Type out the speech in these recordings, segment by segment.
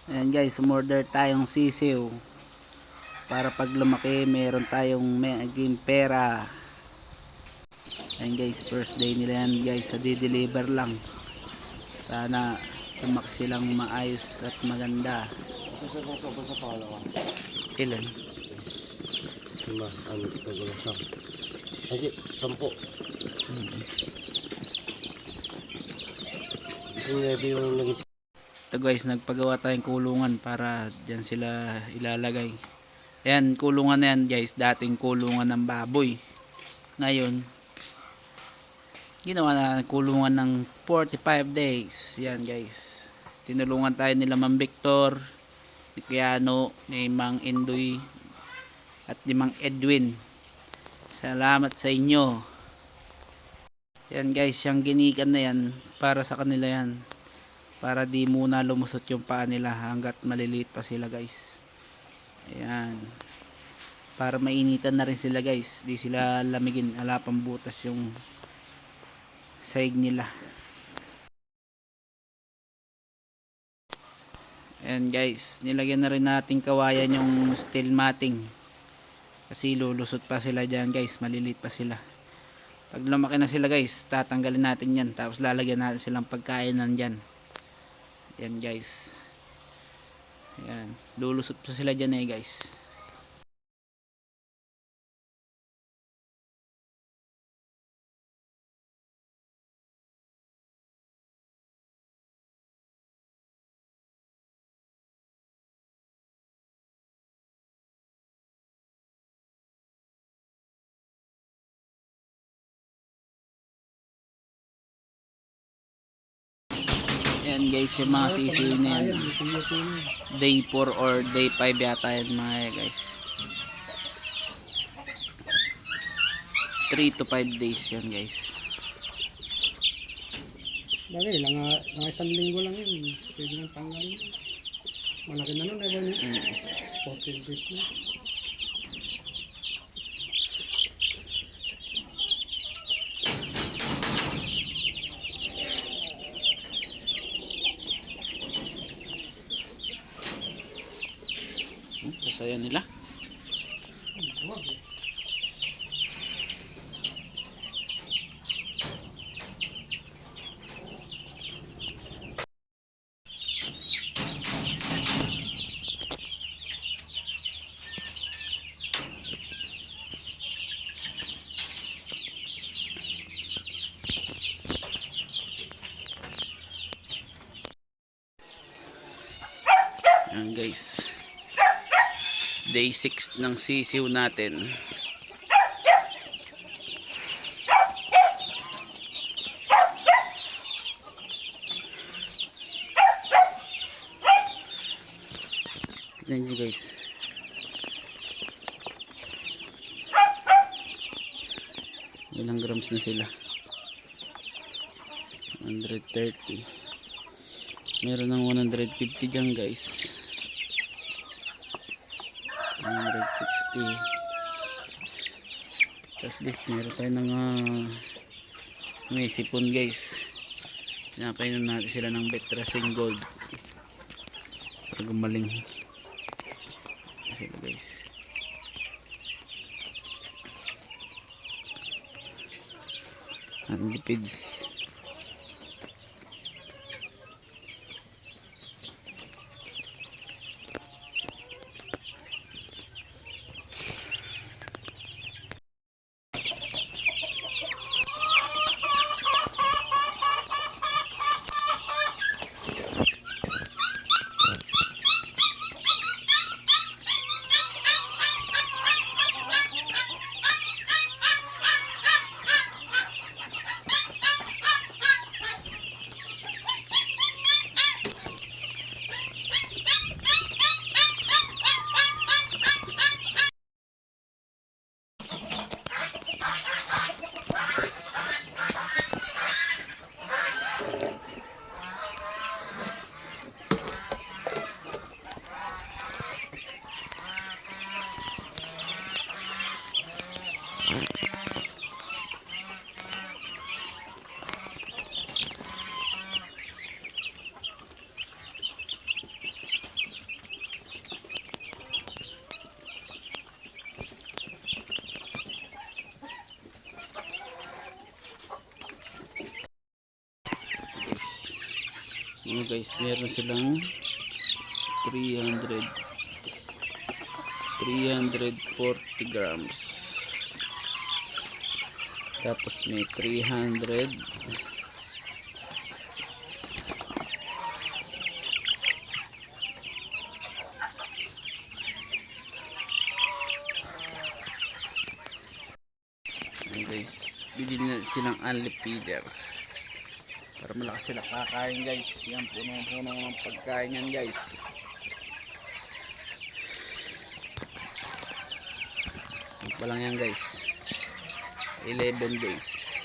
Ayan guys, umorder tayong sisiw para pag lumaki meron tayong maging pera. Ayan guys, first day nila yan guys, sa di-deliver lang. Sana lumaki silang maayos at maganda. Sa pangalawa. Ilan? Lima, ano, tagulo siya. Ay, 10. Kasi hindi yung naging. Ito guys, nagpagawa tayong kulungan para dyan sila ilalagay. Ayan, kulungan na yan guys, dating kulungan ng baboy. Ngayon, ginawa na kulungan ng 45 days. Yan guys, tinulungan tayo nila Ma'am Victor, ni Kiano, ni Mang Indoy at ni Mang Edwin. Salamat sa inyo. Yan guys, yung ginikan na yan para sa kanila yan, para di muna lumusot yung paa nila hanggat maliliit pa sila guys. Ayan, para mainitan na rin sila guys, di sila lamigin, ala pang butas yung saig nila. Ayan guys, nilagyan na rin natin kawayan yung steel matting kasi lulusot pa sila dyan guys, maliliit pa sila. Pag lumaki na sila guys, tatanggalin natin yan, tapos lalagyan natin silang pagkain nandyan. Ayan guys, ayan, lulusot pa sila dyan guys. Ayan guys, yung mga sisiw na yan, day 4 or day 5 yata yan mga guys. 3 to 5 days yan guys. Bagay, lang isang linggo lang yun. Pwede nang tanggalin. Malaki na nun, diba niya? 14 days na. Sasaya nila. Huwag eh. Ayan guys, day 6 ng sisiw natin. Tignan nyo guys, ilang grams na sila. 130, meron ng 150 dyan guys, 160. Tapos guys, meron tayo ng may sipon guys, pinapainom natin sila ng Betracin Gold para gumaling sila guys. At lipids. guys, meron silang 340 grams. Tapos may 300. Ayan guys, bilhin na silang unli feeder para malakas sila kakain guys. Yan, puno-puno ng pagkain yan guys. Pa lang yan guys, 11 days,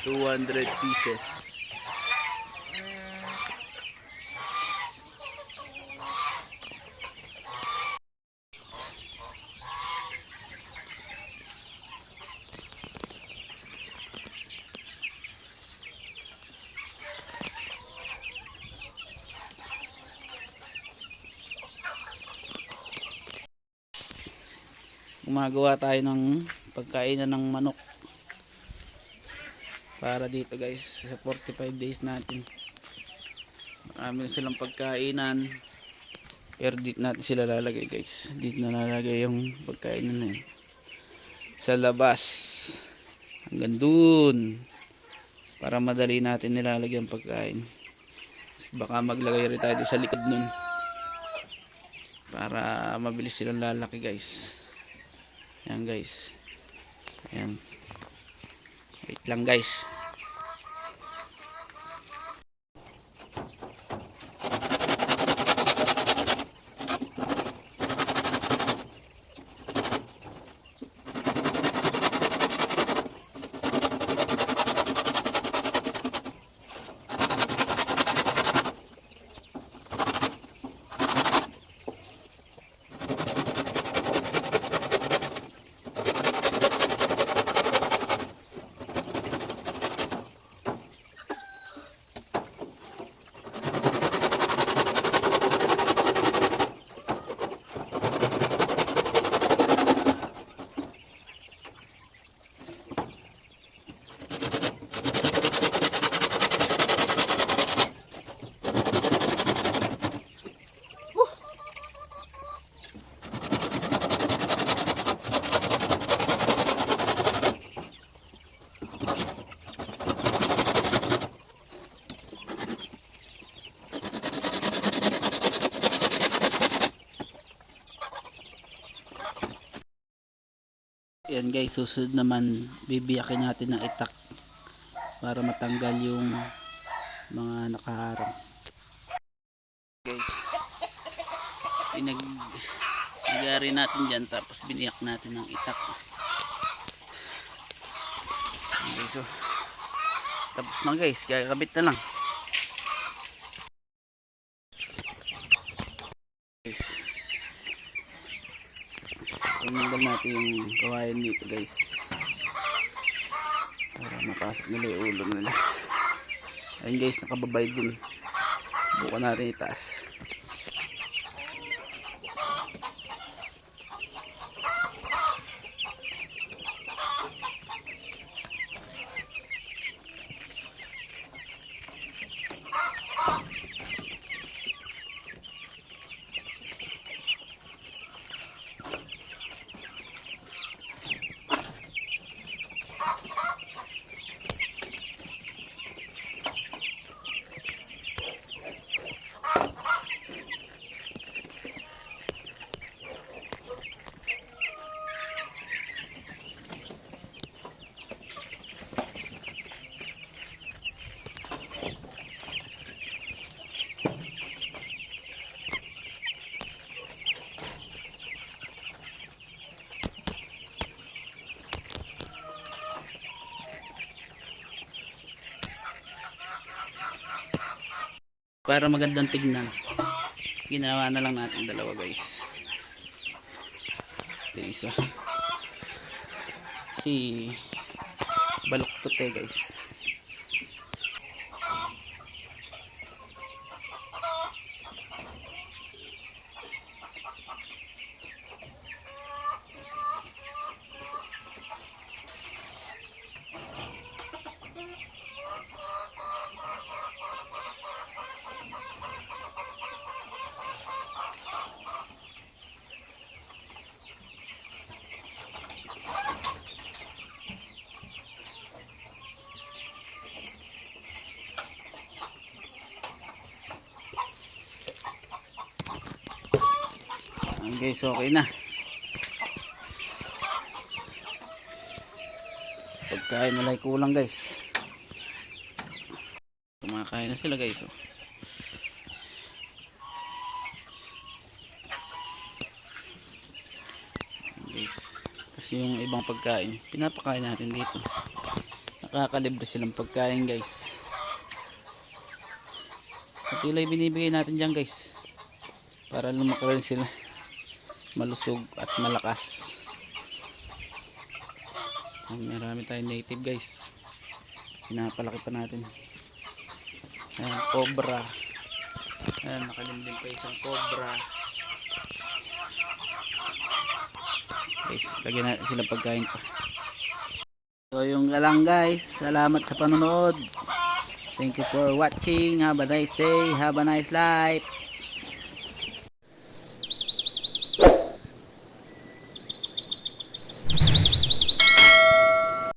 200 pieces. Gumagawa tayo ng pagkainan ng manok para dito guys sa 45 days natin. Marami na silang pagkainan, pero dito natin sila lalagay guys. Dito na lalagay yung pagkainan na yun sa labas hanggang dun para madali natin nilalagay ang pagkain. Baka maglagay rin tayo sa likod nun para mabilis silang lalaki guys. Yan guys. Yan. Wait lang guys. Yan guys, susunod naman bibiyakin natin ng itak para matanggal yung mga nakaharang. Guys, pinag-ari natin dyan tapos biniyak natin ng itak. Okay, so tapos na guys, kakabit na lang. Guys, tinanggal natin yung kawayan dito guys para mapasok nila yung ulo nila. Ayun guys, nakababay din. Bukan natin itaas. Para magandang tignan, ginawa na lang natin dalawa guys. Ito isa si baluktot guys. Guys, okay na. Pagkain nila ay kulang guys. Kumakain na sila guys. Oh. Guys, kasi yung ibang pagkain pinapakain natin dito. Nakakalibre silang pagkain guys. At ilay binibigay natin dyan guys, para lumaki rin sila, malusog at malakas. Marami tayong native guys, pinapalaki pa natin. Ayan, cobra. Ayan, nakalimlim pa isang cobra guys. Lagyan natin sila pagkain pa. So yung lang guys, salamat sa panonood. Thank you for watching. Have a nice day, have a nice life.